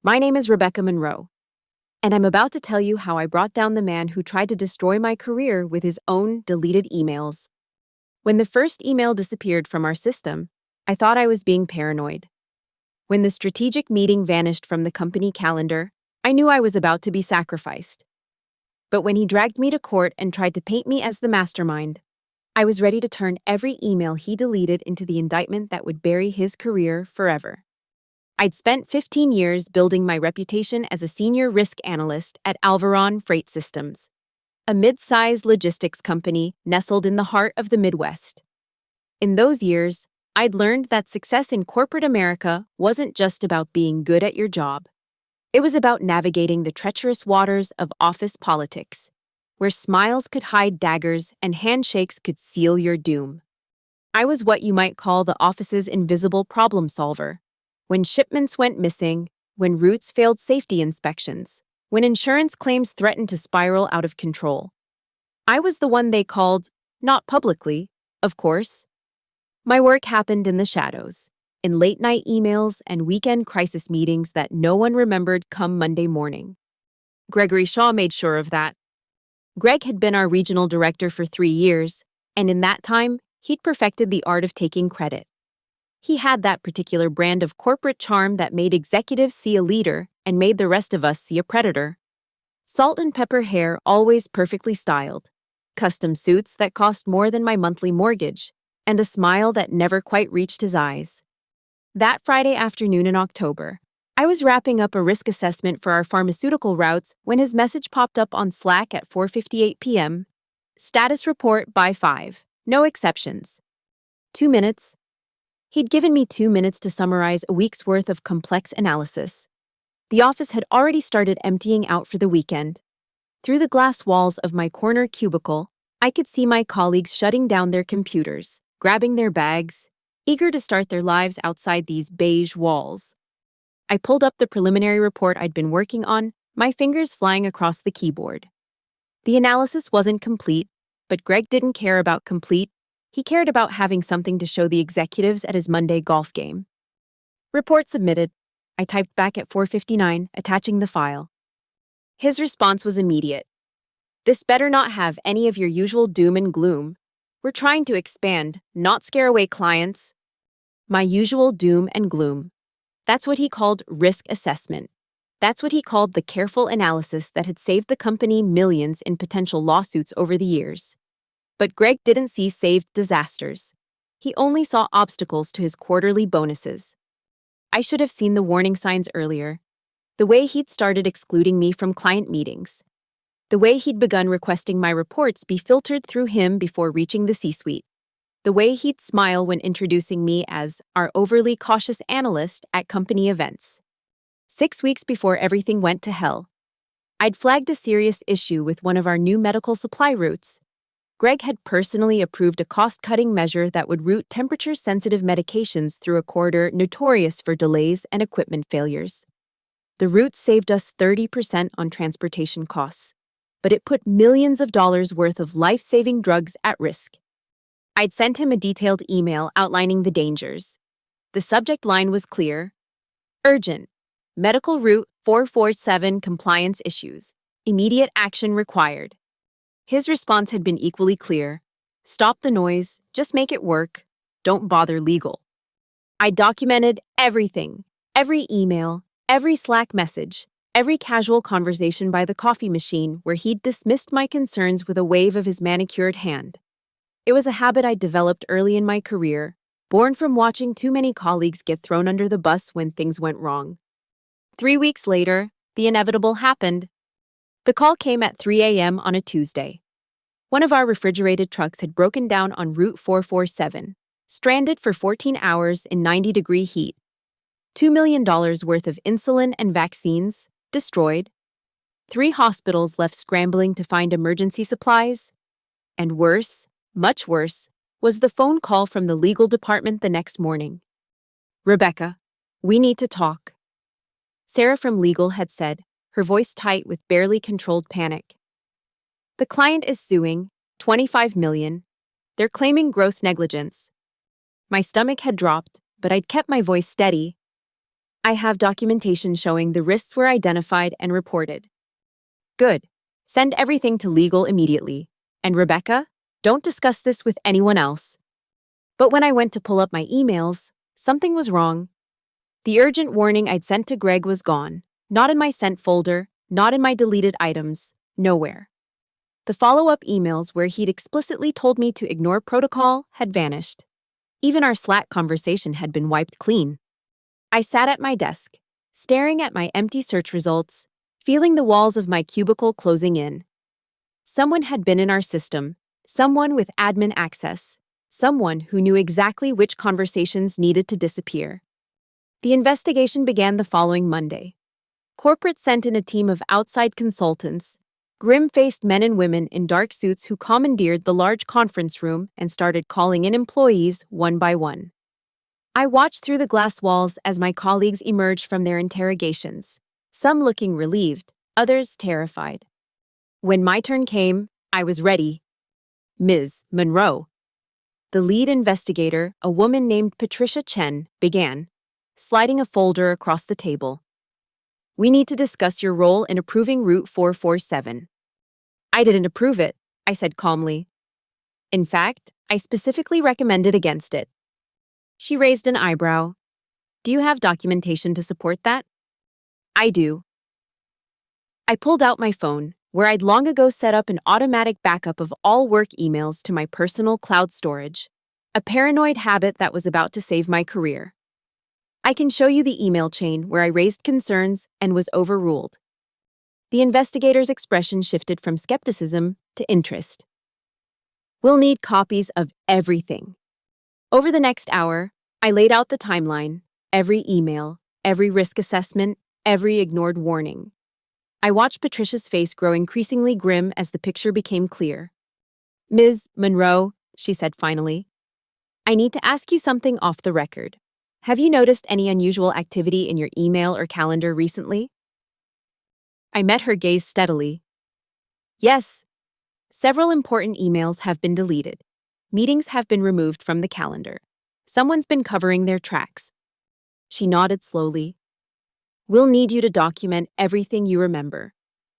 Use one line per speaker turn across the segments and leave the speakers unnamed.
My name is Rebecca Monroe, and I'm about to tell you how I brought down the man who tried to destroy my career with his own deleted emails. When the first email disappeared from our system, I thought I was being paranoid. When the strategic meeting vanished from the company calendar, I knew I was about to be sacrificed. But when he dragged me to court and tried to paint me as the mastermind, I was ready to turn every email he deleted into the indictment that would bury his career forever. I'd spent 15 years building my reputation as a senior risk analyst at Alvaron Freight Systems, a mid-sized logistics company nestled in the heart of the Midwest. In those years, I'd learned that success in corporate America wasn't just about being good at your job. It was about navigating the treacherous waters of office politics, where smiles could hide daggers and handshakes could seal your doom. I was what you might call the office's invisible problem solver. When shipments went missing, when routes failed safety inspections, when insurance claims threatened to spiral out of control. I was the one they called, not publicly, of course. My work happened in the shadows, in late-night emails and weekend crisis meetings that no one remembered come Monday morning. Gregory Shaw made sure of that. Greg had been our regional director for 3 years, and in that time, he'd perfected the art of taking credit. He had that particular brand of corporate charm that made executives see a leader and made the rest of us see a predator. Salt and pepper hair always perfectly styled, custom suits that cost more than my monthly mortgage, and a smile that never quite reached his eyes. That Friday afternoon in October, I was wrapping up a risk assessment for our pharmaceutical routes when his message popped up on Slack at 4:58 p.m. Status report by 5. No exceptions. 2 minutes. He'd given me 2 minutes to summarize a week's worth of complex analysis. The office had already started emptying out for the weekend. Through the glass walls of my corner cubicle, I could see my colleagues shutting down their computers, grabbing their bags, eager to start their lives outside these beige walls. I pulled up the preliminary report I'd been working on, my fingers flying across the keyboard. The analysis wasn't complete, but Greg didn't care about complete. He cared about having something to show the executives at his Monday golf game. Report submitted. I typed back at 4:59, attaching the file. His response was immediate. This better not have any of your usual doom and gloom. We're trying to expand, not scare away clients. My usual doom and gloom. That's what he called risk assessment. That's what he called the careful analysis that had saved the company millions in potential lawsuits over the years. But Greg didn't see saved disasters. He only saw obstacles to his quarterly bonuses. I should have seen the warning signs earlier. The way he'd started excluding me from client meetings. The way he'd begun requesting my reports be filtered through him before reaching the C-suite. The way he'd smile when introducing me as our overly cautious analyst at company events. 6 weeks before everything went to hell, I'd flagged a serious issue with one of our new medical supply routes. Greg had personally approved a cost-cutting measure that would route temperature-sensitive medications through a corridor notorious for delays and equipment failures. The route saved us 30% on transportation costs, but it put millions of dollars worth of life-saving drugs at risk. I'd sent him a detailed email outlining the dangers. The subject line was clear. Urgent. Medical Route 447 compliance issues. Immediate action required. His response had been equally clear. Stop the noise, just make it work. Don't bother legal. I documented everything, every email, every Slack message, every casual conversation by the coffee machine where he'd dismissed my concerns with a wave of his manicured hand. It was a habit I developed early in my career, born from watching too many colleagues get thrown under the bus when things went wrong. 3 weeks later, the inevitable happened. The call came at 3 a.m. on a Tuesday. One of our refrigerated trucks had broken down on Route 447, stranded for 14 hours in 90-degree heat. $2 million worth of insulin and vaccines destroyed. 3 hospitals left scrambling to find emergency supplies. And worse, much worse, was the phone call from the legal department the next morning. Rebecca, we need to talk. Sarah from legal had said, her voice tight with barely controlled panic. The client is suing, $25 million. They're claiming gross negligence. My stomach had dropped, but I'd kept my voice steady. I have documentation showing the risks were identified and reported. Good. Send everything to legal immediately. And Rebecca, don't discuss this with anyone else. But when I went to pull up my emails, something was wrong. The urgent warning I'd sent to Greg was gone. Not in my sent folder, not in my deleted items, nowhere. The follow-up emails where he'd explicitly told me to ignore protocol had vanished. Even our Slack conversation had been wiped clean. I sat at my desk, staring at my empty search results, feeling the walls of my cubicle closing in. Someone had been in our system, someone with admin access, someone who knew exactly which conversations needed to disappear. The investigation began the following Monday. Corporate sent in a team of outside consultants, grim-faced men and women in dark suits who commandeered the large conference room and started calling in employees one by one. I watched through the glass walls as my colleagues emerged from their interrogations, some looking relieved, others terrified. When my turn came, I was ready. Ms. Monroe. The lead investigator, a woman named Patricia Chen, began, sliding a folder across the table. We need to discuss your role in approving Route 447. I didn't approve it, I said calmly. In fact, I specifically recommended against it. She raised an eyebrow. Do you have documentation to support that? I do. I pulled out my phone, where I'd long ago set up an automatic backup of all work emails to my personal cloud storage, a paranoid habit that was about to save my career. I can show you the email chain where I raised concerns and was overruled. The investigator's expression shifted from skepticism to interest. We'll need copies of everything. Over the next hour, I laid out the timeline, every email, every risk assessment, every ignored warning. I watched Patricia's face grow increasingly grim as the picture became clear. Ms. Monroe, she said finally, I need to ask you something off the record. Have you noticed any unusual activity in your email or calendar recently? I met her gaze steadily. Yes. Several important emails have been deleted. Meetings have been removed from the calendar. Someone's been covering their tracks. She nodded slowly. We'll need you to document everything you remember.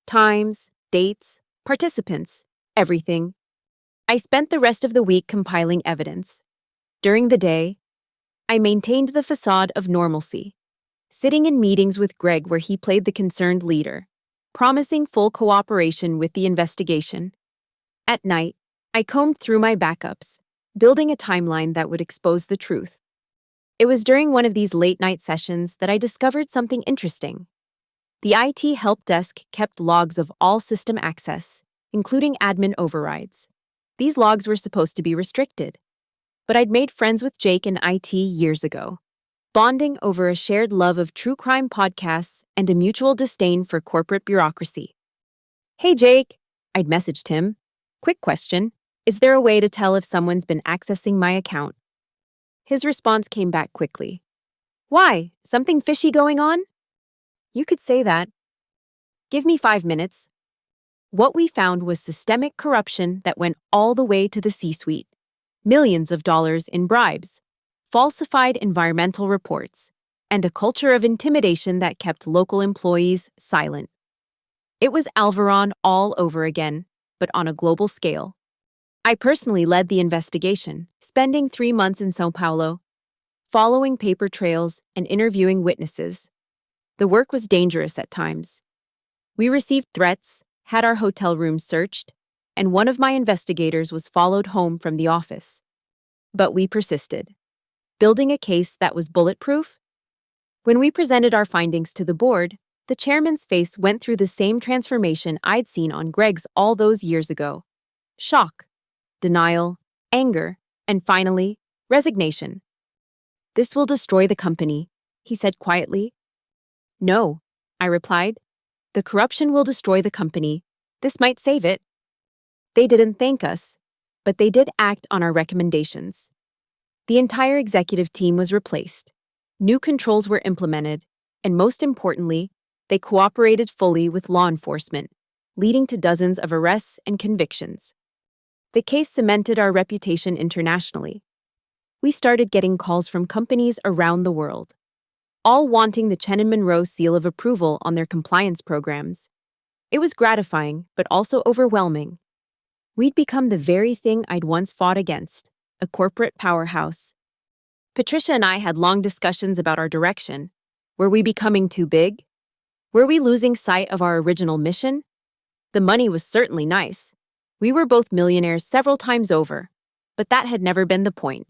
Times, dates, participants, everything. I spent the rest of the week compiling evidence. During the day, I maintained the facade of normalcy, sitting in meetings with Greg where he played the concerned leader, promising full cooperation with the investigation. At night, I combed through my backups, building a timeline that would expose the truth. It was during one of these late-night sessions that I discovered something interesting. The IT help desk kept logs of all system access, including admin overrides. These logs were supposed to be restricted. But I'd made friends with Jake in IT years ago, bonding over a shared love of true crime podcasts and a mutual disdain for corporate bureaucracy. Hey, Jake, I'd messaged him. Quick question, is there a way to tell if someone's been accessing my account? His response came back quickly. Why? Something fishy going on? You could say that. Give me 5 minutes. What we found was systemic corruption that went all the way to the C-suite. Millions of dollars in bribes, falsified environmental reports, and a culture of intimidation that kept local employees silent. It was Alvaron all over again, but on a global scale. I personally led the investigation, spending 3 months in São Paulo, following paper trails and interviewing witnesses. The work was dangerous at times. We received threats, had our hotel rooms searched, and one of my investigators was followed home from the office. But we persisted, building a case that was bulletproof. When we presented our findings to the board, the chairman's face went through the same transformation I'd seen on Greg's all those years ago. Shock, denial, anger, and finally, resignation. This will destroy the company, he said quietly. No, I replied. The corruption will destroy the company. This might save it. They didn't thank us, but they did act on our recommendations. The entire executive team was replaced. New controls were implemented, and most importantly, they cooperated fully with law enforcement, leading to dozens of arrests and convictions. The case cemented our reputation internationally. We started getting calls from companies around the world. all wanting the Chen and Monroe seal of approval on their compliance programs. It was gratifying, but also overwhelming. We'd become the very thing I'd once fought against, a corporate powerhouse. Patricia and I had long discussions about our direction. Were we becoming too big? Were we losing sight of our original mission? The money was certainly nice. We were both millionaires several times over, but that had never been the point.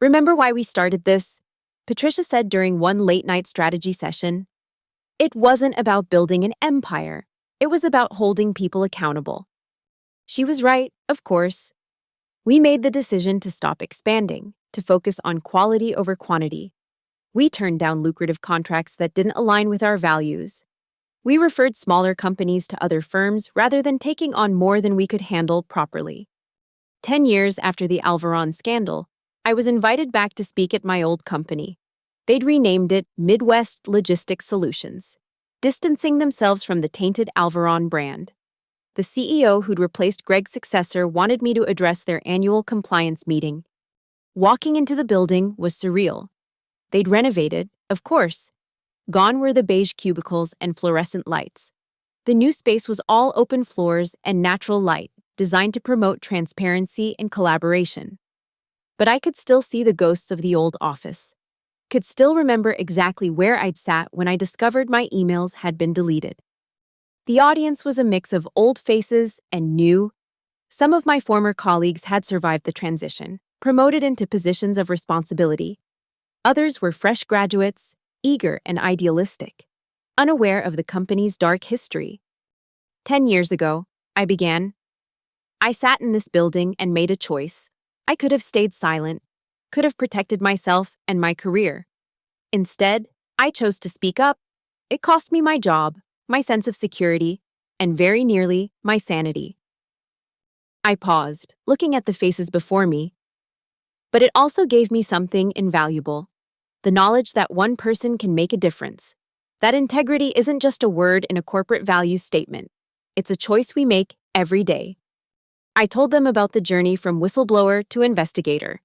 Remember why we started this? Patricia said during one late-night strategy session. It wasn't about building an empire. It was about holding people accountable. She was right, of course. We made the decision to stop expanding, to focus on quality over quantity. We turned down lucrative contracts that didn't align with our values. We referred smaller companies to other firms rather than taking on more than we could handle properly. 10 years after the Alvaron scandal, I was invited back to speak at my old company. They'd renamed it Midwest Logistics Solutions, distancing themselves from the tainted Alvaron brand. The CEO who'd replaced Greg's successor wanted me to address their annual compliance meeting. Walking into the building was surreal. They'd renovated, of course. Gone were the beige cubicles and fluorescent lights. The new space was all open floors and natural light, designed to promote transparency and collaboration. But I could still see the ghosts of the old office. Could still remember exactly where I'd sat when I discovered my emails had been deleted. The audience was a mix of old faces and new. Some of my former colleagues had survived the transition, promoted into positions of responsibility. Others were fresh graduates, eager and idealistic, unaware of the company's dark history. 10 years ago, I began. I sat in this building and made a choice. I could have stayed silent, could have protected myself and my career. Instead, I chose to speak up. It cost me my job, my sense of security, and very nearly my sanity. I paused, looking at the faces before me. But it also gave me something invaluable. The knowledge that one person can make a difference. That integrity isn't just a word in a corporate values statement. It's a choice we make every day. I told them about the journey from whistleblower to investigator,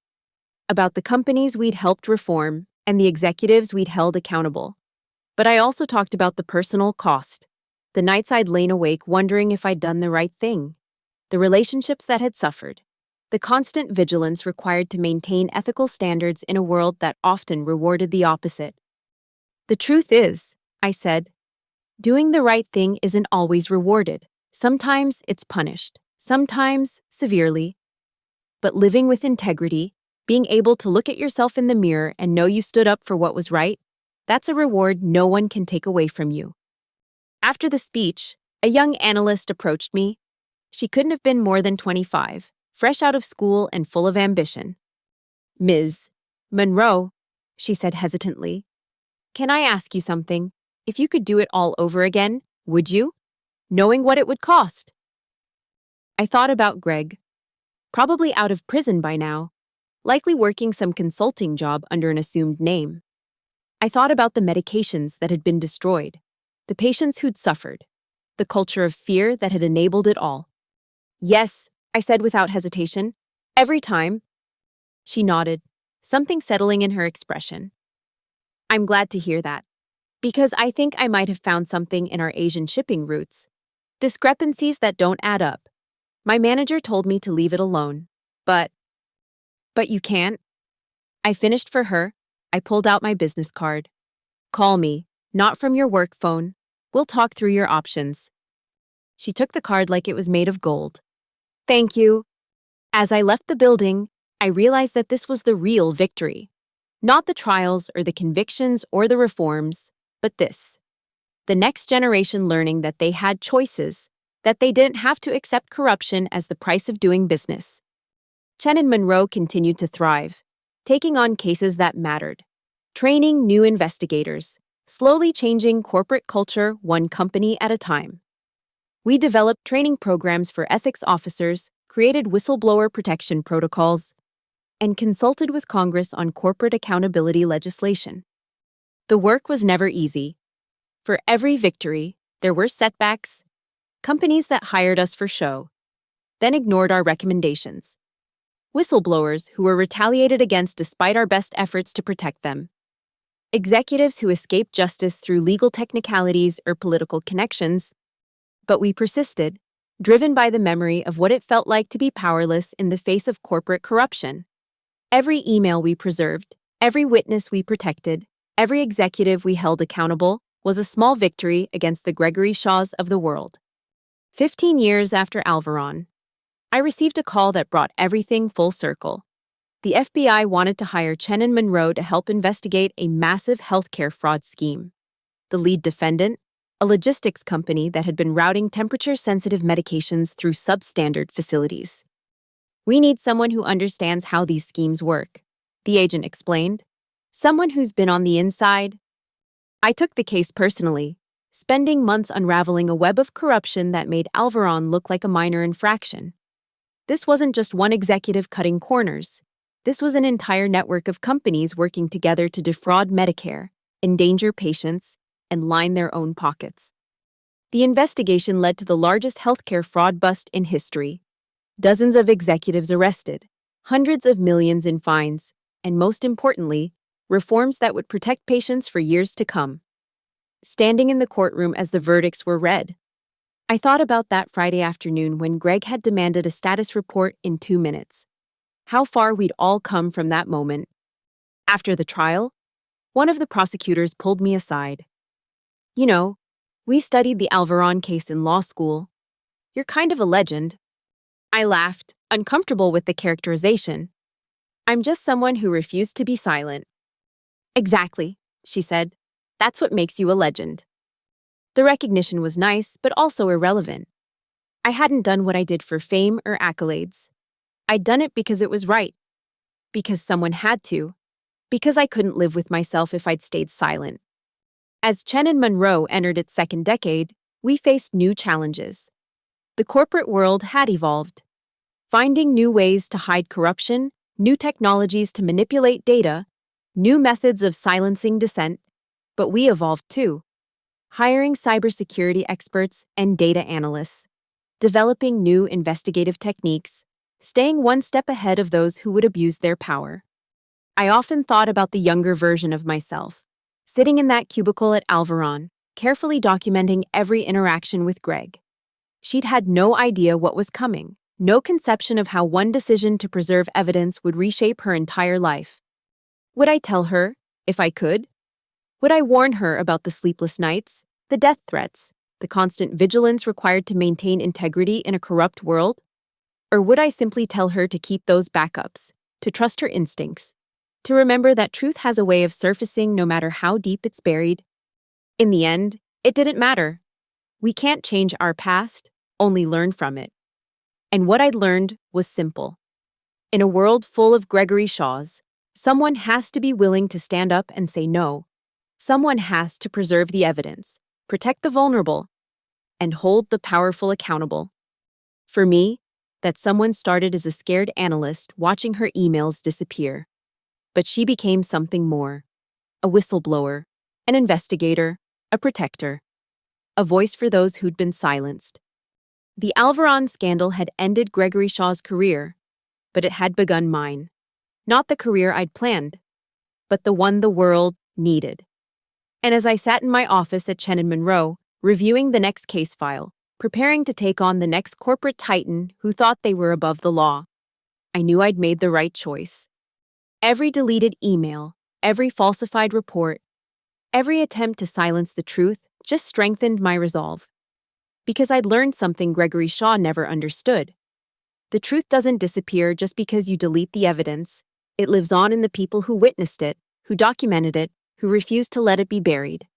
about the companies we'd helped reform and the executives we'd held accountable. But I also talked about the personal cost, the nights I'd lain awake wondering if I'd done the right thing, the relationships that had suffered, the constant vigilance required to maintain ethical standards in a world that often rewarded the opposite. The truth is, I said, doing the right thing isn't always rewarded. Sometimes it's punished, sometimes severely. But living with integrity, being able to look at yourself in the mirror and know you stood up for what was right, that's a reward no one can take away from you. After the speech, a young analyst approached me. She couldn't have been more than 25, fresh out of school and full of ambition. "Ms. Monroe," she said hesitantly, "can I ask you something? If you could do it all over again, would you? Knowing what it would cost." I thought about Greg. Probably out of prison by now, likely working some consulting job under an assumed name. I thought about the medications that had been destroyed, the patients who'd suffered, the culture of fear that had enabled it all. "Yes," I said without hesitation. "Every time." She nodded, something settling in her expression. "I'm glad to hear that, because I think I might have found something in our Asian shipping routes. Discrepancies that don't add up. My manager told me to leave it alone, but you can't." I finished for her. I pulled out my business card. "Call me, not from your work phone. We'll talk through your options." She took the card like it was made of gold. "Thank you." As I left the building, I realized that this was the real victory. Not the trials or the convictions or the reforms, but this. The next generation learning that they had choices, that they didn't have to accept corruption as the price of doing business. Chen and Monroe continued to thrive, taking on cases that mattered, training new investigators, slowly changing corporate culture one company at a time. We developed training programs for ethics officers, created whistleblower protection protocols, and consulted with Congress on corporate accountability legislation. The work was never easy. For every victory, there were setbacks, companies that hired us for show, then ignored our recommendations, whistleblowers who were retaliated against despite our best efforts to protect them. executives who escaped justice through legal technicalities or political connections. But we persisted, driven by the memory of what it felt like to be powerless in the face of corporate corruption. Every email we preserved, every witness we protected, every executive we held accountable was a small victory against the Gregory Shaws of the world. 15 years after Alvaron, I received a call that brought everything full circle. The FBI wanted to hire Chen and Monroe to help investigate a massive healthcare fraud scheme. The lead defendant, a logistics company that had been routing temperature-sensitive medications through substandard facilities. "We need someone who understands how these schemes work," the agent explained. "Someone who's been on the inside." I took the case personally, spending months unraveling a web of corruption that made Alvaron look like a minor infraction. This wasn't just one executive cutting corners. This was an entire network of companies working together to defraud Medicare, endanger patients, and line their own pockets. The investigation led to the largest healthcare fraud bust in history. Dozens of executives arrested, hundreds of millions in fines, and most importantly, reforms that would protect patients for years to come. Standing in the courtroom as the verdicts were read, I thought about that Friday afternoon when Greg had demanded a status report in 2 minutes. How far we'd all come from that moment. After the trial, one of the prosecutors pulled me aside. "You know, we studied the Alvaron case in law school. You're kind of a legend." I laughed, uncomfortable with the characterization. "I'm just someone who refused to be silent." "Exactly," she said. "That's what makes you a legend." The recognition was nice, but also irrelevant. I hadn't done what I did for fame or accolades. I'd done it because it was right. Because someone had to. Because I couldn't live with myself if I'd stayed silent. As Chen and Monroe entered its second decade, we faced new challenges. The corporate world had evolved, finding new ways to hide corruption, new technologies to manipulate data, new methods of silencing dissent, but we evolved too, hiring cybersecurity experts and data analysts, developing new investigative techniques, staying one step ahead of those who would abuse their power. I often thought about the younger version of myself, sitting in that cubicle at Alvaron, carefully documenting every interaction with Greg. She'd had no idea what was coming, no conception of how one decision to preserve evidence would reshape her entire life. Would I tell her, if I could? Would I warn her about the sleepless nights, the death threats, the constant vigilance required to maintain integrity in a corrupt world? Or would I simply tell her to keep those backups, to trust her instincts, to remember that truth has a way of surfacing no matter how deep it's buried? In the end, it didn't matter. We can't change our past, only learn from it. And what I'd learned was simple. In a world full of Gregory Shaws, someone has to be willing to stand up and say no. Someone has to preserve the evidence, protect the vulnerable, and hold the powerful accountable. For me, that someone started as a scared analyst watching her emails disappear. But she became something more. A whistleblower, an investigator, a protector. A voice for those who'd been silenced. The Alvaron scandal had ended Gregory Shaw's career, but it had begun mine. Not the career I'd planned, but the one the world needed. And as I sat in my office at Chen and Monroe, reviewing the next case file, preparing to take on the next corporate titan who thought they were above the law, I knew I'd made the right choice. Every deleted email, every falsified report, every attempt to silence the truth just strengthened my resolve. Because I'd learned something Gregory Shaw never understood. The truth doesn't disappear just because you delete the evidence. It lives on in the people who witnessed it, who documented it, who refused to let it be buried.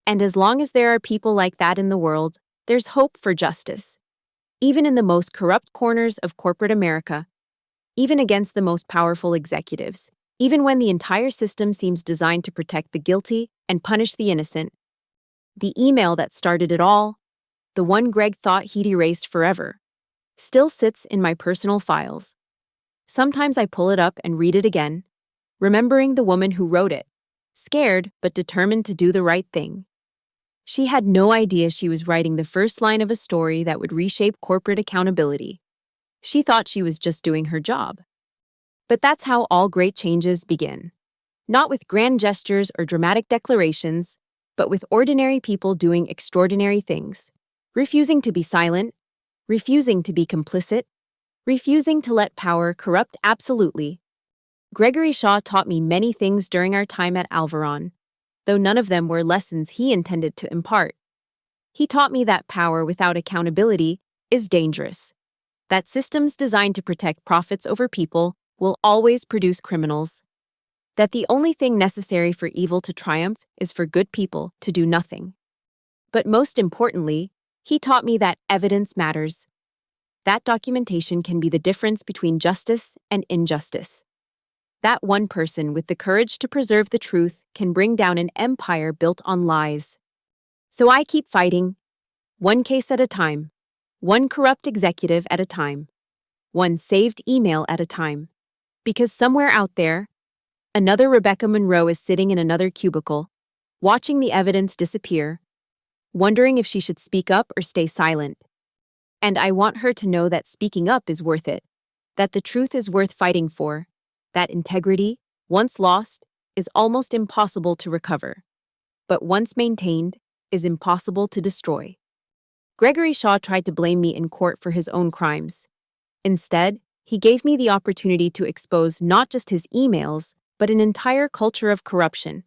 And as long as there are people like that in the world, there's hope for justice. Even in the most corrupt corners of corporate America, even against the most powerful executives, even when the entire system seems designed to protect the guilty and punish the innocent. The email that started it all, the one Greg thought he'd erased forever, still sits in my personal files. Sometimes I pull it up and read it again, remembering the woman who wrote it, scared but determined to do the right thing. She had no idea she was writing the first line of a story that would reshape corporate accountability. She thought she was just doing her job. But that's how all great changes begin. Not with grand gestures or dramatic declarations, but with ordinary people doing extraordinary things. Refusing to be silent, refusing to be complicit, refusing to let power corrupt absolutely. Gregory Shaw taught me many things during our time at Alvaron, though none of them were lessons he intended to impart. He taught me that power without accountability is dangerous, that systems designed to protect profits over people will always produce criminals, that the only thing necessary for evil to triumph is for good people to do nothing. But most importantly, he taught me that evidence matters. That documentation can be the difference between justice and injustice. That one person with the courage to preserve the truth can bring down an empire built on lies. So I keep fighting, one case at a time, one corrupt executive at a time, one saved email at a time. Because somewhere out there, another Rebecca Monroe is sitting in another cubicle, watching the evidence disappear, wondering if she should speak up or stay silent. And I want her to know that speaking up is worth it, that the truth is worth fighting for, that integrity, once lost, is almost impossible to recover, but once maintained, is impossible to destroy. Gregory Shaw tried to blame me in court for his own crimes. Instead, he gave me the opportunity to expose not just his emails, but an entire culture of corruption.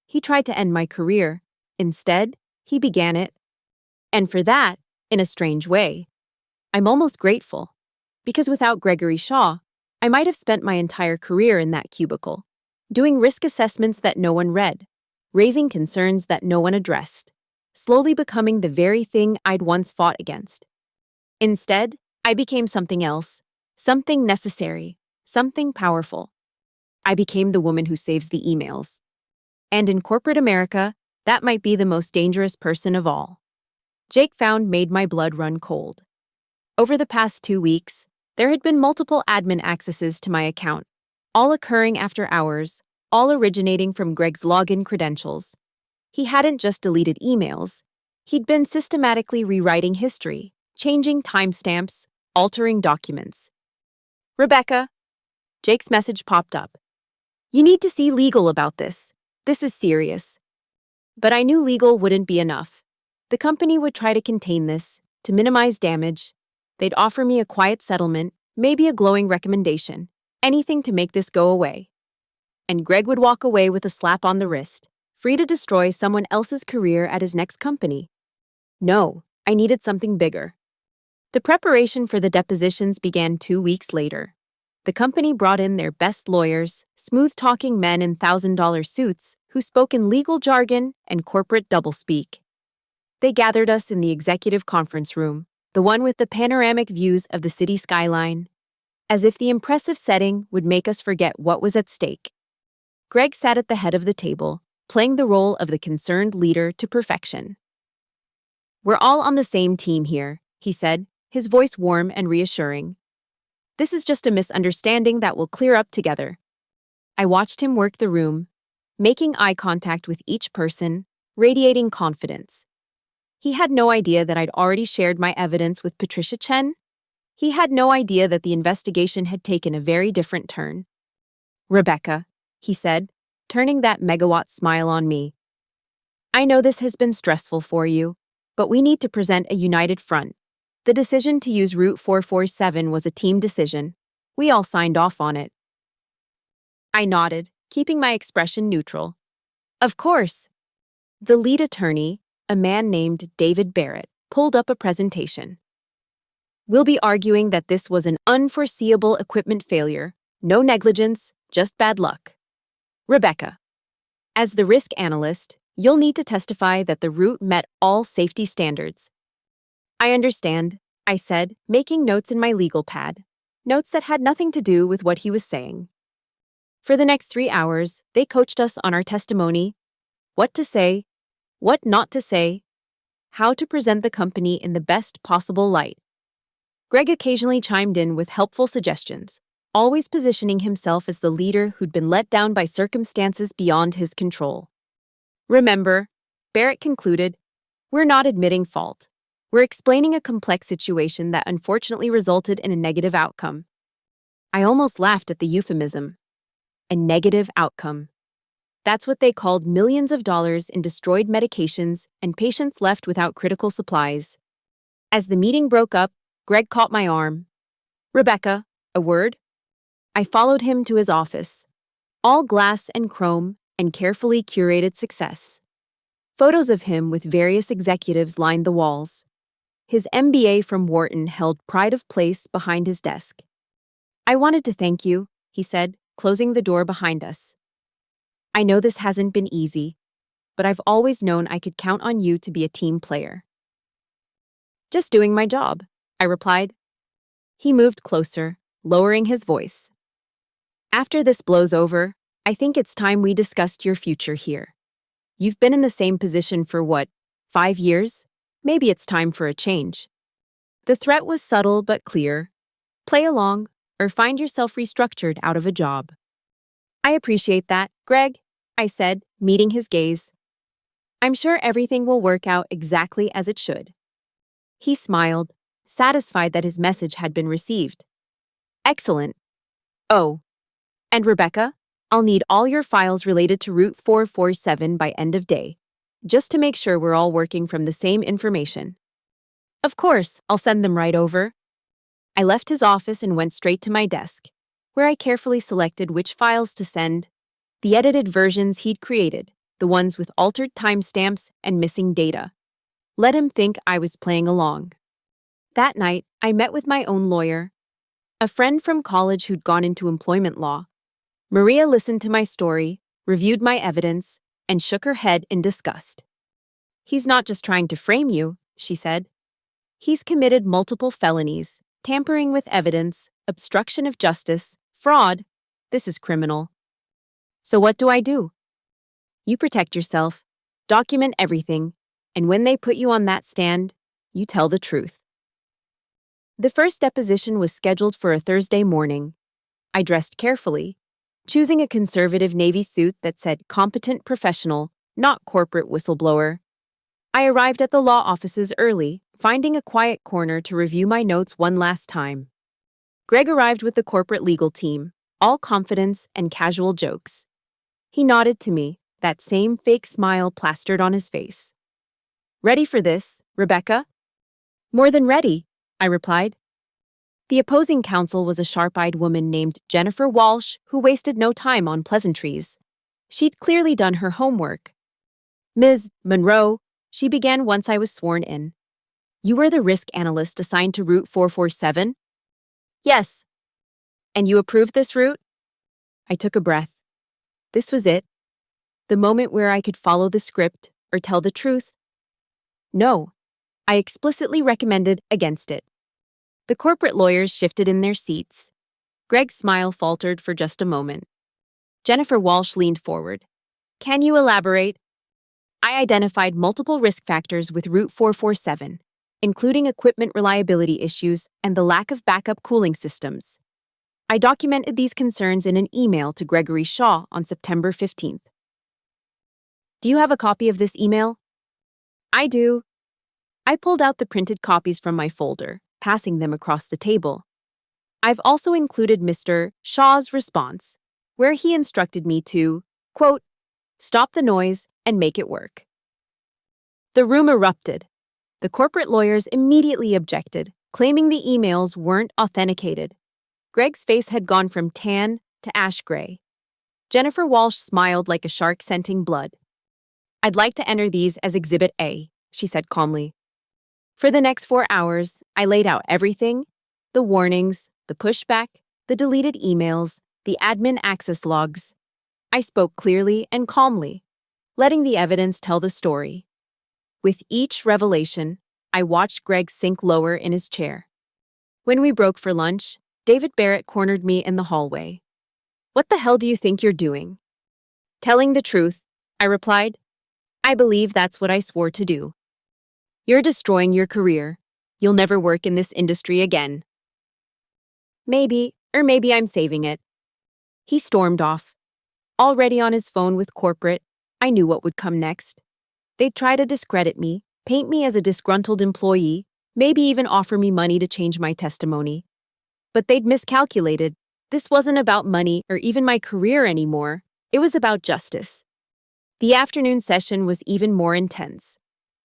He tried to end my career. Instead, he began it. And for that, in a strange way, I'm almost grateful. Because without Gregory Shaw, I might have spent my entire career in that cubicle, doing risk assessments that no one read, raising concerns that no one addressed, slowly becoming the very thing I'd once fought against. Instead, I became something else, something necessary, something powerful. I became the woman who saves the emails. And in corporate America, that might be the most dangerous person of all. Jake found made my blood run cold. Over the past 2 weeks, there had been multiple admin accesses to my account, all occurring after hours, all originating from Greg's login credentials. He hadn't just deleted emails. He'd been systematically rewriting history, changing timestamps, altering documents. Rebecca, Jake's message popped up. You need to see legal about this. This is serious. But I knew legal wouldn't be enough. The company would try to contain this, to minimize damage. They'd offer me a quiet settlement, maybe a glowing recommendation, anything to make this go away. And Greg would walk away with a slap on the wrist, free to destroy someone else's career at his next company. No, I needed something bigger. The preparation for the depositions began 2 weeks later. The company brought in their best lawyers, smooth-talking men in $1,000 suits who spoke in legal jargon and corporate doublespeak. They gathered us in the executive conference room, the one with the panoramic views of the city skyline, as if the impressive setting would make us forget what was at stake. Greg sat at the head of the table, playing the role of the concerned leader to perfection. We're all on the same team here, he said, his voice warm and reassuring. This is just a misunderstanding that will clear up together. I watched him work the room, making eye contact with each person, radiating confidence. He had no idea that I'd already shared my evidence with Patricia Chen. He had no idea that the investigation had taken a very different turn. Rebecca, he said, turning that megawatt smile on me. I know this has been stressful for you, but we need to present a united front. The decision to use Route 447 was a team decision. We all signed off on it. I nodded, keeping my expression neutral. Of course. The lead attorney, a man named David Barrett, pulled up a presentation. We'll be arguing that this was an unforeseeable equipment failure, no negligence, just bad luck. Rebecca, as the risk analyst, you'll need to testify that the route met all safety standards. I understand, I said, making notes in my legal pad, notes that had nothing to do with what he was saying. For the next 3 hours, they coached us on our testimony, what to say, what not to say, how to present the company in the best possible light. Greg occasionally chimed in with helpful suggestions, always positioning himself as the leader who'd been let down by circumstances beyond his control. Remember, Barrett concluded, we're not admitting fault. We're explaining a complex situation that unfortunately resulted in a negative outcome. I almost laughed at the euphemism. A negative outcome. That's what they called millions of dollars in destroyed medications and patients left without critical supplies. As the meeting broke up, Greg caught my arm. "Rebecca, a word?" I followed him to his office. All glass and chrome and carefully curated success. Photos of him with various executives lined the walls. His MBA from Wharton held pride of place behind his desk. "I wanted to thank you," he said, closing the door behind us. "I know this hasn't been easy, but I've always known I could count on you to be a team player." "Just doing my job," I replied. He moved closer, lowering his voice. "After this blows over, I think it's time we discussed your future here. You've been in the same position for what, 5 years? Maybe it's time for a change." The threat was subtle but clear. Play along, or find yourself restructured out of a job. "I appreciate that, Greg," I said, meeting his gaze. "I'm sure everything will work out exactly as it should." He smiled, satisfied that his message had been received. "Excellent. Oh, and Rebecca, I'll need all your files related to Route 447 by end of day, just to make sure we're all working from the same information." "Of course, I'll send them right over." I left his office and went straight to my desk, where I carefully selected which files to send, the edited versions he'd created, the ones with altered timestamps and missing data. Let him think I was playing along. That night, I met with my own lawyer, a friend from college who'd gone into employment law. Maria listened to my story, reviewed my evidence, and shook her head in disgust. "He's not just trying to frame you," she said. "He's committed multiple felonies, tampering with evidence, obstruction of justice, fraud. This is criminal." "So what do I do?" "You protect yourself, document everything, and when they put you on that stand, you tell the truth." The first deposition was scheduled for a Thursday morning. I dressed carefully, choosing a conservative navy suit that said competent professional, not corporate whistleblower. I arrived at the law offices early, finding a quiet corner to review my notes one last time. Greg arrived with the corporate legal team, all confidence and casual jokes. He nodded to me, that same fake smile plastered on his face. "Ready for this, Rebecca?" "More than ready," I replied. The opposing counsel was a sharp-eyed woman named Jennifer Walsh who wasted no time on pleasantries. She'd clearly done her homework. "Ms. Monroe," she began once I was sworn in. "You were the risk analyst assigned to Route 447? "Yes." "And you approved this route?" I took a breath. This was it. The moment where I could follow the script or tell the truth. "No." I explicitly recommended against it. The corporate lawyers shifted in their seats. Greg's smile faltered for just a moment. Jennifer Walsh leaned forward. "Can you elaborate?" I identified multiple risk factors with Route 447, including equipment reliability issues and the lack of backup cooling systems. I documented these concerns in an email to Gregory Shaw on September 15th. "Do you have a copy of this email?" "I do." I pulled out the printed copies from my folder, passing them across the table. I've also included Mr. Shaw's response, where he instructed me to, quote, "stop the noise and make it work." The room erupted. The corporate lawyers immediately objected, claiming the emails weren't authenticated. Greg's face had gone from tan to ash gray. Jennifer Walsh smiled like a shark scenting blood. "I'd like to enter these as Exhibit A," she said calmly. For the next 4 hours, I laid out everything: the warnings, the pushback, the deleted emails, the admin access logs. I spoke clearly and calmly, letting the evidence tell the story. With each revelation, I watched Greg sink lower in his chair. When we broke for lunch, David Barrett cornered me in the hallway. "What the hell do you think you're doing?" "Telling the truth," I replied. "I believe that's what I swore to do." "You're destroying your career. You'll never work in this industry again." "Maybe, or maybe I'm saving it." He stormed off. Already on his phone with corporate, I knew what would come next. They'd try to discredit me, paint me as a disgruntled employee, maybe even offer me money to change my testimony. But they'd miscalculated. This wasn't about money or even my career anymore. It was about justice. The afternoon session was even more intense.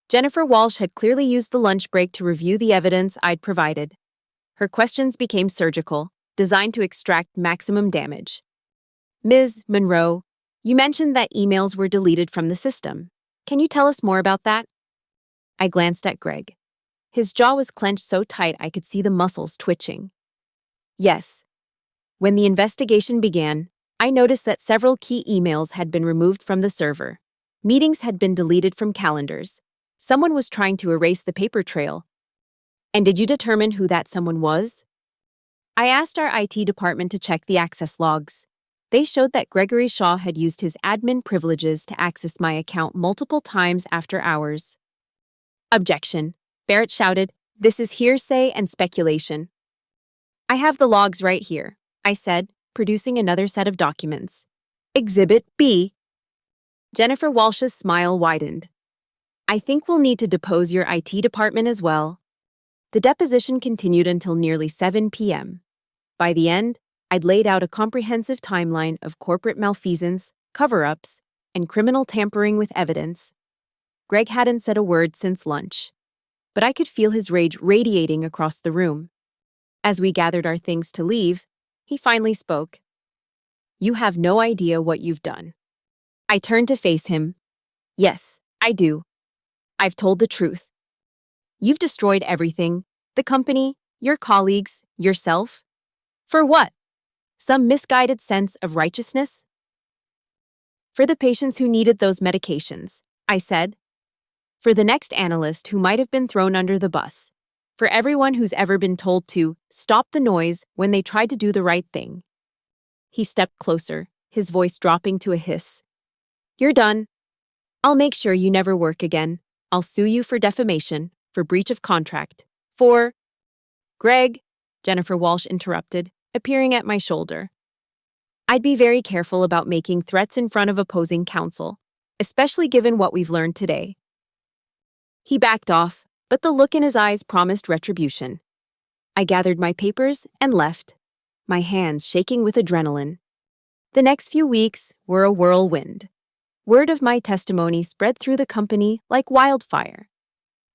Jennifer Walsh had clearly used the lunch break to review the evidence I'd provided. Her questions became surgical, designed to extract maximum damage. Ms. Monroe, you mentioned that emails were deleted from the system. Can you tell us more about that? I glanced at Greg. His jaw was clenched so tight I could see the muscles twitching. Yes. When the investigation began, I noticed that several key emails had been removed from the server. Meetings had been deleted from calendars. Someone was trying to erase the paper trail. And did you determine who that someone was? I asked our IT department to check the access logs. They showed that Gregory Shaw had used his admin privileges to access my account multiple times after hours. Objection. Barrett shouted, "This is hearsay and speculation." I have the logs right here, I said, producing another set of documents. Exhibit B. Jennifer Walsh's smile widened. I think we'll need to depose your IT department as well. The deposition continued until nearly 7 p.m. By the end, I'd laid out a comprehensive timeline of corporate malfeasance, cover-ups, and criminal tampering with evidence. Greg hadn't said a word since lunch, but I could feel his rage radiating across the room. As we gathered our things to leave, he finally spoke. You have no idea what you've done. I turned to face him. Yes, I do. I've told the truth. You've destroyed everything, the company, your colleagues, yourself. For what? Some misguided sense of righteousness? For the patients who needed those medications, I said. For the next analyst who might have been thrown under the bus. For everyone who's ever been told to stop the noise when they tried to do the right thing. He stepped closer, his voice dropping to a hiss. You're done. I'll make sure you never work again. I'll sue you for defamation, for breach of contract, for... Greg, Jennifer Walsh interrupted, appearing at my shoulder. I'd be very careful about making threats in front of opposing counsel, especially given what we've learned today. He backed off, but the look in his eyes promised retribution. I gathered my papers and left, my hands shaking with adrenaline. The next few weeks were a whirlwind. Word of my testimony spread through the company like wildfire.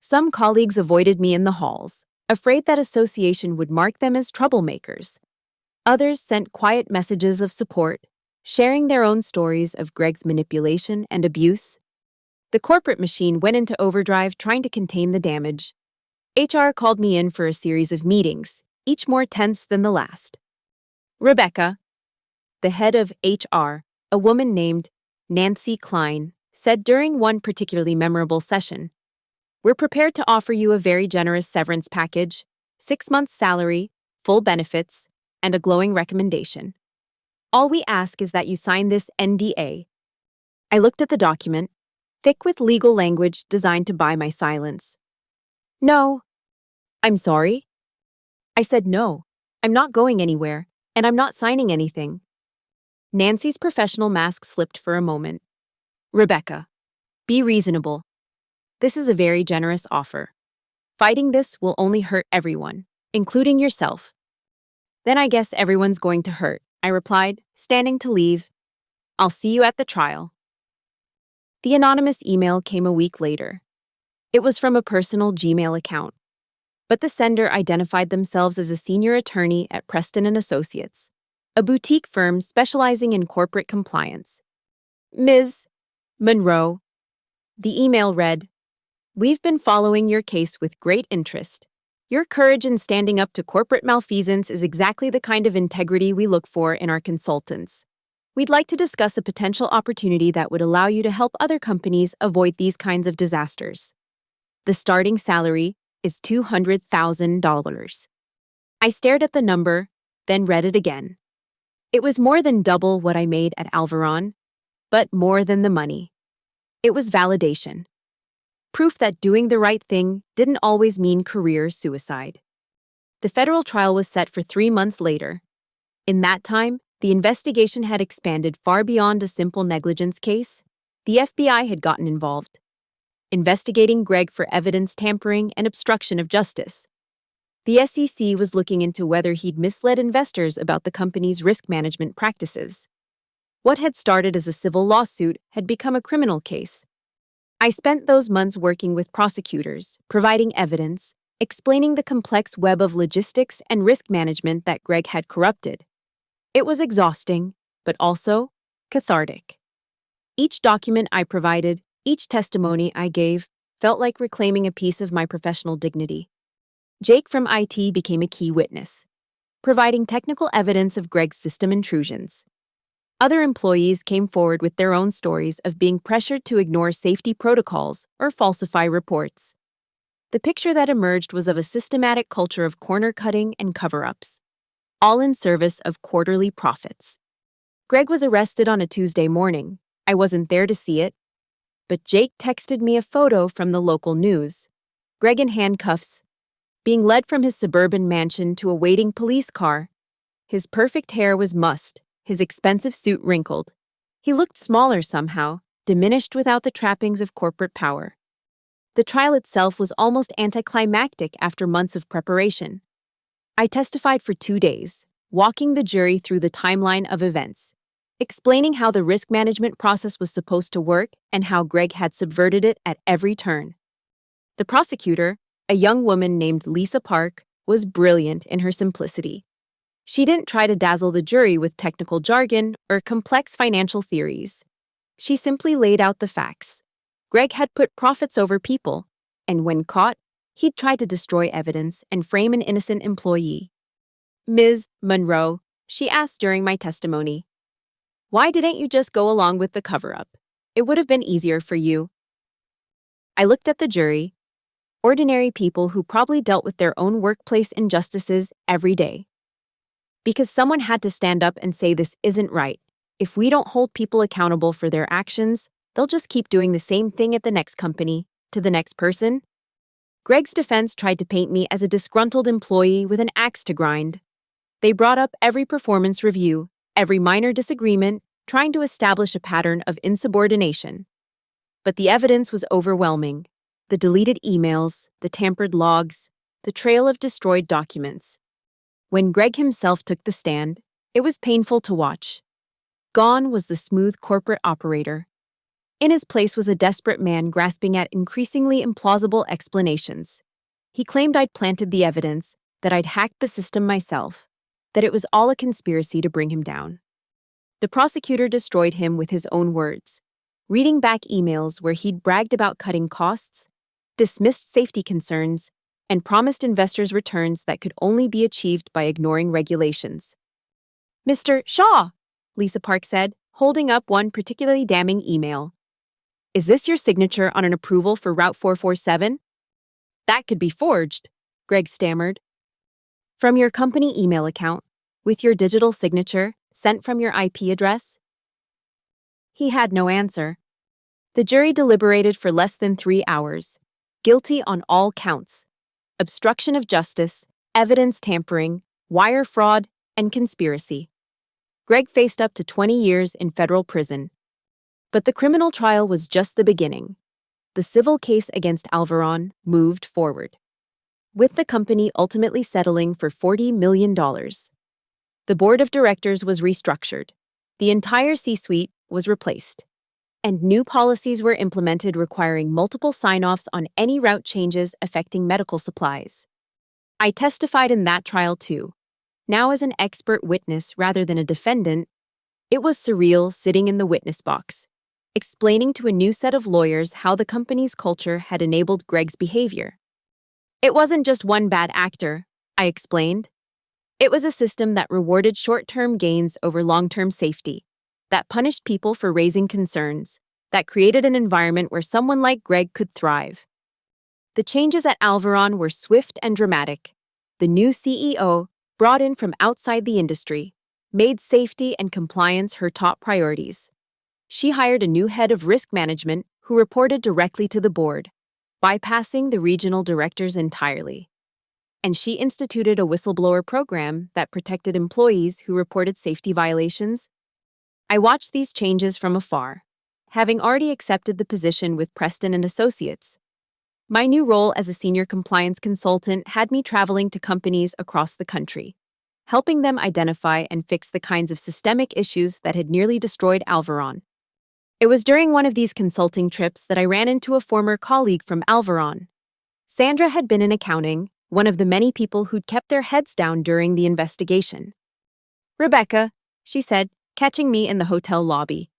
Some colleagues avoided me in the halls, afraid that association would mark them as troublemakers. Others sent quiet messages of support, sharing their own stories of Greg's manipulation and abuse. The corporate machine went into overdrive trying to contain the damage. HR called me in for a series of meetings, each more tense than the last. Rebecca, the head of HR, a woman named Nancy Klein, said during one particularly memorable session, "We're prepared to offer you a very generous severance package, 6 months' salary, full benefits, and a glowing recommendation. All we ask is that you sign this NDA." I looked at the document, thick with legal language designed to buy my silence. No. I'm sorry? I said no. I'm not going anywhere, and I'm not signing anything. Nancy's professional mask slipped for a moment. Rebecca, be reasonable. This is a very generous offer. Fighting this will only hurt everyone, including yourself. Then I guess everyone's going to hurt, I replied, standing to leave. I'll see you at the trial. The anonymous email came a week later. It was from a personal Gmail account, but the sender identified themselves as a senior attorney at Preston & Associates, a boutique firm specializing in corporate compliance. Ms. Monroe. The email read, "We've been following your case with great interest. Your courage in standing up to corporate malfeasance is exactly the kind of integrity we look for in our consultants. We'd like to discuss a potential opportunity that would allow you to help other companies avoid these kinds of disasters. The starting salary is $200,000. I stared at the number, then read it again. It was more than double what I made at Alvaron, but more than the money. It was validation. Proof that doing the right thing didn't always mean career suicide. The federal trial was set for 3 months later. In that time, the investigation had expanded far beyond a simple negligence case. The FBI had gotten involved, investigating Greg for evidence tampering and obstruction of justice. The SEC was looking into whether he'd misled investors about the company's risk management practices. What had started as a civil lawsuit had become a criminal case. I spent those months working with prosecutors, providing evidence, explaining the complex web of logistics and risk management that Greg had corrupted. It was exhausting, but also cathartic. Each document I provided, each testimony I gave, felt like reclaiming a piece of my professional dignity. Jake from IT became a key witness, providing technical evidence of Greg's system intrusions. Other employees came forward with their own stories of being pressured to ignore safety protocols or falsify reports. The picture that emerged was of a systematic culture of corner-cutting and cover-ups, all in service of quarterly profits. Greg was arrested on a Tuesday morning. I wasn't there to see it, but Jake texted me a photo from the local news. Greg in handcuffs, being led from his suburban mansion to a waiting police car. His perfect hair was mussed, his expensive suit wrinkled. He looked smaller somehow, diminished without the trappings of corporate power. The trial itself was almost anticlimactic after months of preparation. I testified for 2 days, walking the jury through the timeline of events, explaining how the risk management process was supposed to work and how Greg had subverted it at every turn. The prosecutor, a young woman named Lisa Park, was brilliant in her simplicity. She didn't try to dazzle the jury with technical jargon or complex financial theories. She simply laid out the facts. Greg had put profits over people, and when caught, he'd tried to destroy evidence and frame an innocent employee. "Ms. Monroe," she asked during my testimony, "why didn't you just go along with the cover-up? It would have been easier for you." I looked at the jury, ordinary people who probably dealt with their own workplace injustices every day. Because someone had to stand up and say this isn't right. If we don't hold people accountable for their actions, they'll just keep doing the same thing at the next company, to the next person. Greg's defense tried to paint me as a disgruntled employee with an axe to grind. They brought up every performance review, every minor disagreement, trying to establish a pattern of insubordination. But the evidence was overwhelming. The deleted emails, the tampered logs, the trail of destroyed documents. When Greg himself took the stand, it was painful to watch. Gone was the smooth corporate operator. In his place was a desperate man grasping at increasingly implausible explanations. He claimed I'd planted the evidence, that I'd hacked the system myself, that it was all a conspiracy to bring him down. The prosecutor destroyed him with his own words, reading back emails where he'd bragged about cutting costs, dismissed safety concerns, and promised investors returns that could only be achieved by ignoring regulations. "Mr. Shaw," Lisa Park said, holding up one particularly damning email. "Is this your signature on an approval for Route 447? That could be forged," Greg stammered. "From your company email account, with your digital signature, sent from your IP address?" He had no answer. The jury deliberated for less than 3 hours, guilty on all counts: obstruction of justice, evidence tampering, wire fraud, and conspiracy. Greg faced up to 20 years in federal prison. But the criminal trial was just the beginning. The civil case against Alvaron moved forward, with the company ultimately settling for $40 million. The board of directors was restructured. The entire C-suite was replaced, and new policies were implemented requiring multiple sign-offs on any route changes affecting medical supplies. I testified in that trial too, now as an expert witness rather than a defendant. It was surreal sitting in the witness box, explaining to a new set of lawyers how the company's culture had enabled Greg's behavior. It wasn't just one bad actor, I explained. It was a system that rewarded short-term gains over long-term safety, that punished people for raising concerns, that created an environment where someone like Greg could thrive. The changes at Alvaron were swift and dramatic. The new CEO, brought in from outside the industry, made safety and compliance her top priorities. She hired a new head of risk management who reported directly to the board, bypassing the regional directors entirely. And she instituted a whistleblower program that protected employees who reported safety violations. I watched these changes from afar, having already accepted the position with Preston and Associates. My new role as a senior compliance consultant had me traveling to companies across the country, helping them identify and fix the kinds of systemic issues that had nearly destroyed Alvaron. It was during one of these consulting trips that I ran into a former colleague from Alvaron. Sandra had been in accounting, one of the many people who'd kept their heads down during the investigation. "Rebecca," she said, catching me in the hotel lobby.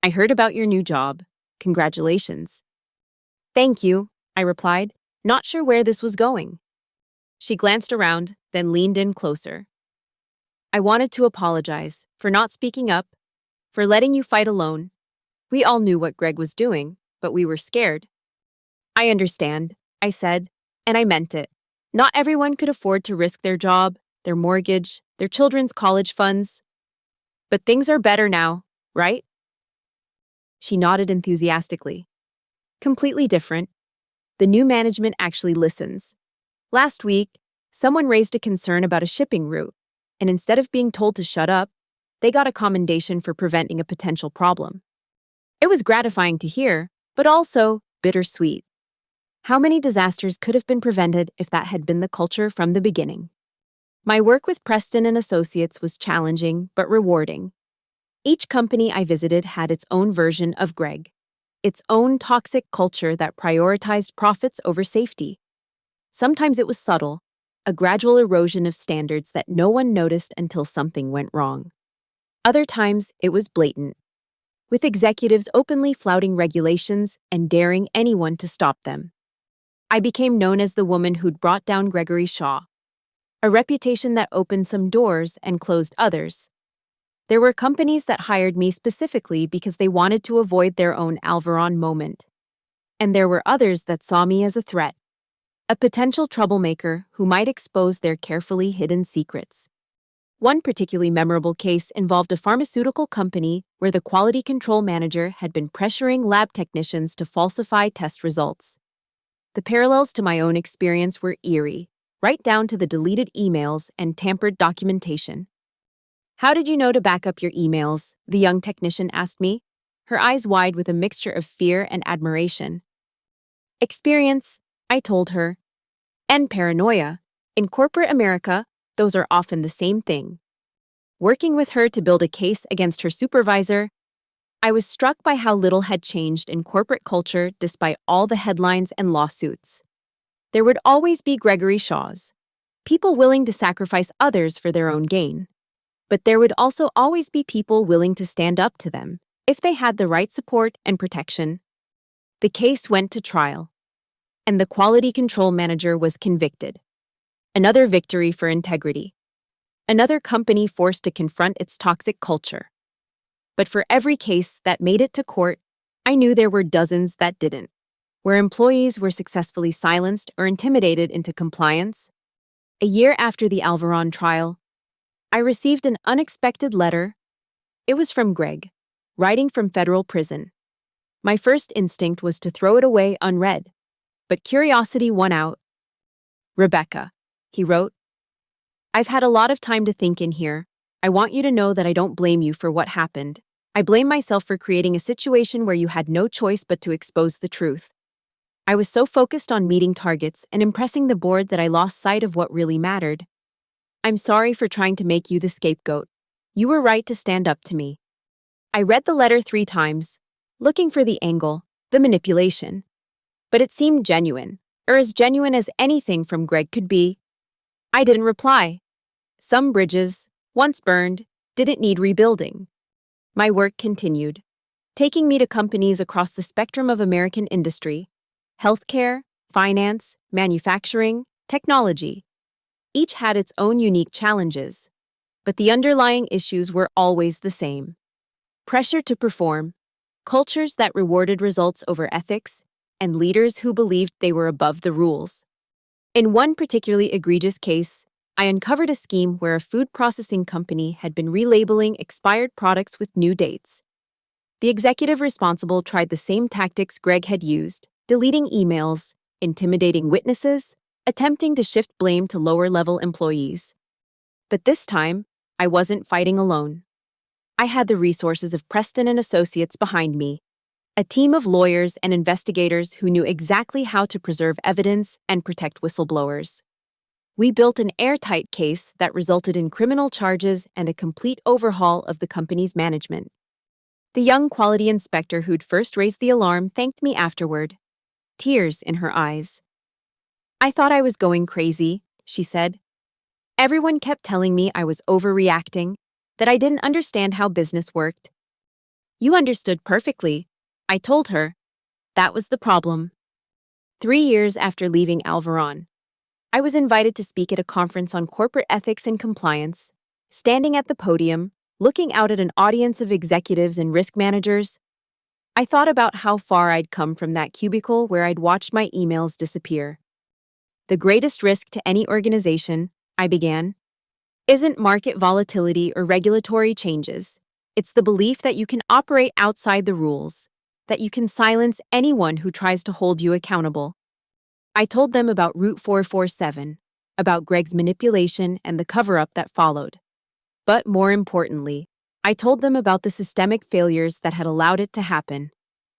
"I heard about your new job. Congratulations." "Thank you," I replied, not sure where this was going. She glanced around, then leaned in closer. "I wanted to apologize for not speaking up, for letting you fight alone. We all knew what Greg was doing, but we were scared." "I understand," I said, and I meant it. Not everyone could afford to risk their job, their mortgage, their children's college funds. "But things are better now, right?" She nodded enthusiastically. "Completely different. The new management actually listens. Last week, someone raised a concern about a shipping route, and instead of being told to shut up, they got a commendation for preventing a potential problem. It was gratifying to hear, but also bittersweet. How many disasters could have been prevented if that had been the culture from the beginning? My work with Preston and Associates was challenging but rewarding. Each company I visited had its own version of Greg, its own toxic culture that prioritized profits over safety. Sometimes it was subtle, a gradual erosion of standards that no one noticed until something went wrong. Other times it was blatant, with executives openly flouting regulations and daring anyone to stop them. I became known as the woman who'd brought down Gregory Shaw, a reputation that opened some doors and closed others. There were companies that hired me specifically because they wanted to avoid their own Alvaron moment. And there were others that saw me as a threat, a potential troublemaker who might expose their carefully hidden secrets. One particularly memorable case involved a pharmaceutical company where the quality control manager had been pressuring lab technicians to falsify test results. The parallels to my own experience were eerie, right down to the deleted emails and tampered documentation. "How did you know to back up your emails?" the young technician asked me, her eyes wide with a mixture of fear and admiration. "Experience," I told her. "And paranoia. In corporate America, those are often the same thing." Working with her to build a case against her supervisor, I was struck by how little had changed in corporate culture despite all the headlines and lawsuits. There would always be Gregory Shaws, people willing to sacrifice others for their own gain. But there would also always be people willing to stand up to them if they had the right support and protection. The case went to trial, and the quality control manager was convicted. Another victory for integrity. Another company forced to confront its toxic culture. But for every case that made it to court, I knew there were dozens that didn't, where employees were successfully silenced or intimidated into compliance. A year after the Alvaron trial, I received an unexpected letter. It was from Greg, writing from federal prison. My first instinct was to throw it away unread, but curiosity won out. "Rebecca," he wrote, "I've had a lot of time to think in here. I want you to know that I don't blame you for what happened. I blame myself for creating a situation where you had no choice but to expose the truth. I was so focused on meeting targets and impressing the board that I lost sight of what really mattered. I'm sorry for trying to make you the scapegoat. You were right to stand up to me." I read the letter 3 times, looking for the angle, the manipulation. But it seemed genuine, or as genuine as anything from Greg could be. I didn't reply. Some bridges, once burned, didn't need rebuilding. My work continued, taking me to companies across the spectrum of American industry: healthcare, finance, manufacturing, technology. Each had its own unique challenges, but the underlying issues were always the same. Pressure to perform, cultures that rewarded results over ethics, and leaders who believed they were above the rules. In one particularly egregious case, I uncovered a scheme where a food processing company had been relabeling expired products with new dates. The executive responsible tried the same tactics Greg had used, deleting emails, intimidating witnesses, attempting to shift blame to lower-level employees. But this time, I wasn't fighting alone. I had the resources of Preston and Associates behind me, a team of lawyers and investigators who knew exactly how to preserve evidence and protect whistleblowers. We built an airtight case that resulted in criminal charges and a complete overhaul of the company's management. The young quality inspector who'd first raised the alarm thanked me afterward, tears in her eyes. "I thought I was going crazy," she said. "Everyone kept telling me I was overreacting, that I didn't understand how business worked." "You understood perfectly," I told her. That was the problem. 3 years after leaving Alvaron, I was invited to speak at a conference on corporate ethics and compliance. Standing at the podium, looking out at an audience of executives and risk managers, I thought about how far I'd come from that cubicle where I'd watched my emails disappear. "The greatest risk to any organization," I began, "isn't market volatility or regulatory changes. It's the belief that you can operate outside the rules, that you can silence anyone who tries to hold you accountable." I told them about Route 447, about Greg's manipulation and the cover-up that followed. But more importantly, I told them about the systemic failures that had allowed it to happen,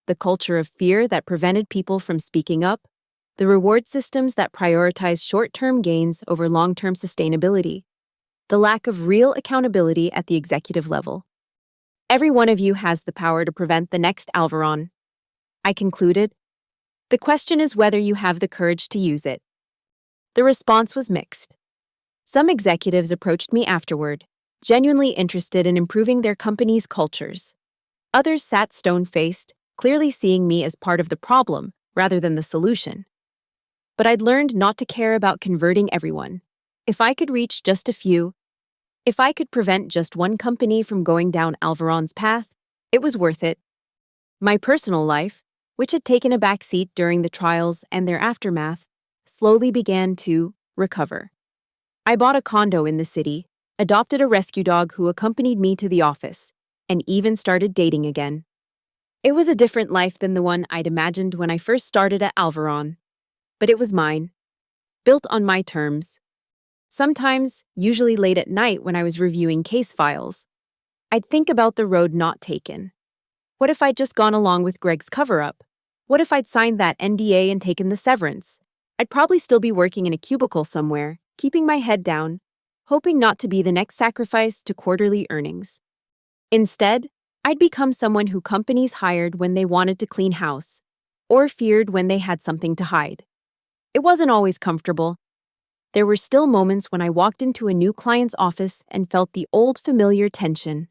the culture of fear that prevented people from speaking up, the reward systems that prioritize short-term gains over long-term sustainability, the lack of real accountability at the executive level. "Every one of you has the power to prevent the next Alvaron," I concluded. "The question is whether you have the courage to use it." The response was mixed. Some executives approached me afterward, genuinely interested in improving their company's cultures. Others sat stone-faced, clearly seeing me as part of the problem rather than the solution. But I'd learned not to care about converting everyone. If I could reach just a few, if I could prevent just one company from going down Alvaron's path, it was worth it. My personal life, which had taken a backseat during the trials and their aftermath, slowly began to recover. I bought a condo in the city, adopted a rescue dog who accompanied me to the office, and even started dating again. It was a different life than the one I'd imagined when I first started at Alvaron, but it was mine, built on my terms. Sometimes, usually late at night when I was reviewing case files, I'd think about the road not taken. What if I'd just gone along with Greg's cover-up? What if I'd signed that NDA and taken the severance? I'd probably still be working in a cubicle somewhere, keeping my head down, hoping not to be the next sacrifice to quarterly earnings. Instead, I'd become someone who companies hired when they wanted to clean house, or feared when they had something to hide. It wasn't always comfortable. There were still moments when I walked into a new client's office and felt the old familiar tension,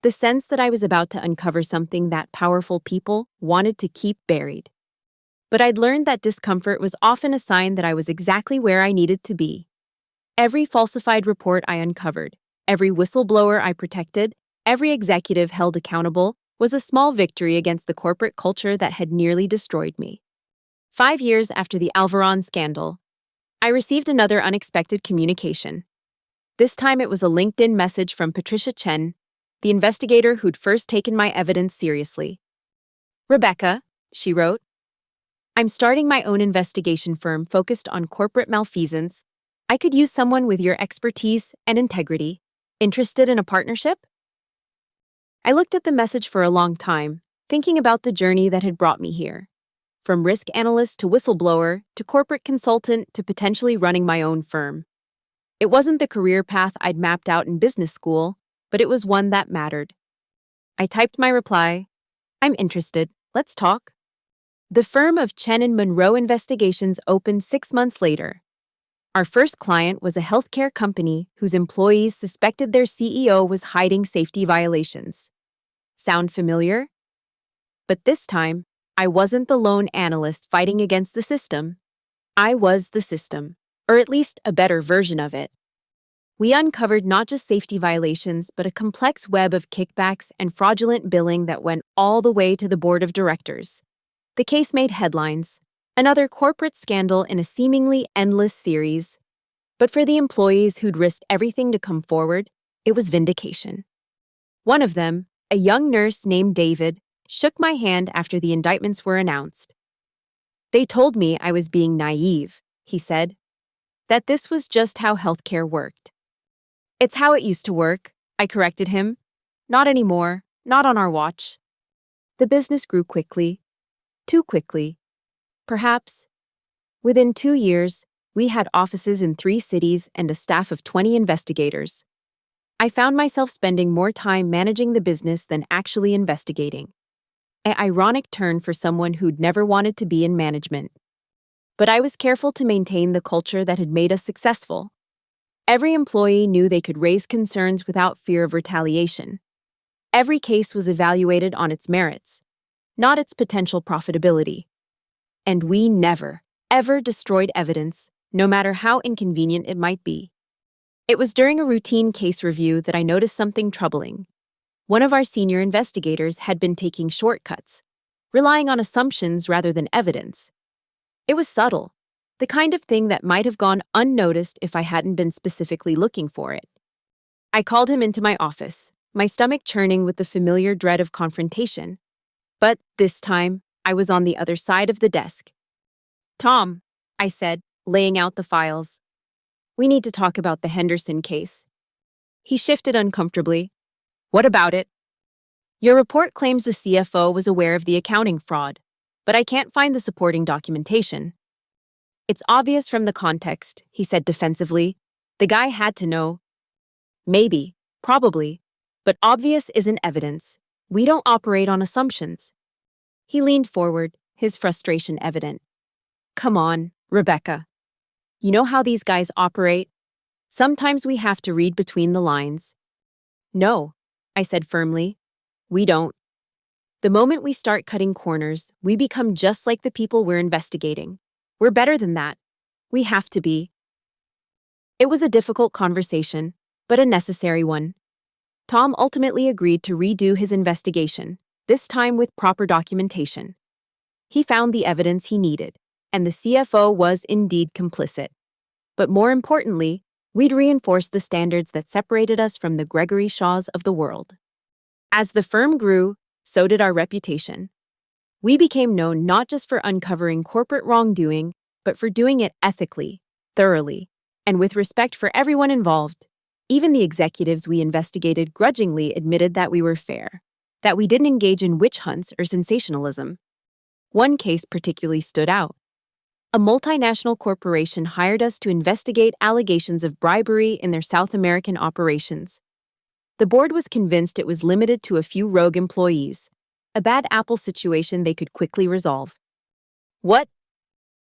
the sense that I was about to uncover something that powerful people wanted to keep buried. But I'd learned that discomfort was often a sign that I was exactly where I needed to be. Every falsified report I uncovered, every whistleblower I protected, every executive held accountable was a small victory against the corporate culture that had nearly destroyed me. 5 years after the Alvaron scandal, I received another unexpected communication. This time it was a LinkedIn message from Patricia Chen, the investigator who'd first taken my evidence seriously. "Rebecca," she wrote, "I'm starting my own investigation firm focused on corporate malfeasance. I could use someone with your expertise and integrity. Interested in a partnership?" I looked at the message for a long time, thinking about the journey that had brought me here. From risk analyst to whistleblower to corporate consultant to potentially running my own firm. It wasn't the career path I'd mapped out in business school, but it was one that mattered. I typed my reply, "I'm interested, let's talk." The firm of Chen and Monroe Investigations opened 6 months later. Our first client was a healthcare company whose employees suspected their CEO was hiding safety violations. Sound familiar? But this time, I wasn't the lone analyst fighting against the system. I was the system, or at least a better version of it. We uncovered not just safety violations, but a complex web of kickbacks and fraudulent billing that went all the way to the board of directors. The case made headlines, another corporate scandal in a seemingly endless series. But for the employees who'd risked everything to come forward, it was vindication. One of them, a young nurse named David, shook my hand after the indictments were announced. "They told me I was being naive," he said, "that this was just how healthcare worked." "It's how it used to work," I corrected him. "Not anymore, not on our watch." The business grew quickly, too quickly. Perhaps, within 2 years, We had offices in 3 cities and a staff of 20 investigators. I found myself spending more time managing the business than actually investigating. An ironic turn for someone who'd never wanted to be in management. But I was careful to maintain the culture that had made us successful. Every employee knew they could raise concerns without fear of retaliation. Every case was evaluated on its merits, not its potential profitability. And we never, ever destroyed evidence, no matter how inconvenient it might be. It was during a routine case review that I noticed something troubling. One of our senior investigators had been taking shortcuts, relying on assumptions rather than evidence. It was subtle, the kind of thing that might have gone unnoticed if I hadn't been specifically looking for it. I called him into my office, my stomach churning with the familiar dread of confrontation. But this time, I was on the other side of the desk. "Tom," I said, laying out the files. "We need to talk about the Henderson case." He shifted uncomfortably. "What about it?" "Your report claims the CFO was aware of the accounting fraud, but I can't find the supporting documentation." "It's obvious from the context," he said defensively. "The guy had to know." "Maybe, probably, but obvious isn't evidence. We don't operate on assumptions." He leaned forward, his frustration evident. "Come on, Rebecca. You know how these guys operate? Sometimes we have to read between the lines." "No," I said firmly. "We don't. The moment we start cutting corners, we become just like the people we're investigating. We're better than that. We have to be." It was a difficult conversation, but a necessary one. Tom ultimately agreed to redo his investigation, this time with proper documentation. He found the evidence he needed, and the CFO was indeed complicit. But more importantly, we'd reinforced the standards that separated us from the Gregory Shaws of the world. As the firm grew, so did our reputation. We became known not just for uncovering corporate wrongdoing, but for doing it ethically, thoroughly, and with respect for everyone involved. Even the executives we investigated grudgingly admitted that we were fair, that we didn't engage in witch hunts or sensationalism. One case particularly stood out. A multinational corporation hired us to investigate allegations of bribery in their South American operations. The board was convinced it was limited to a few rogue employees, a bad apple situation they could quickly resolve. "What?"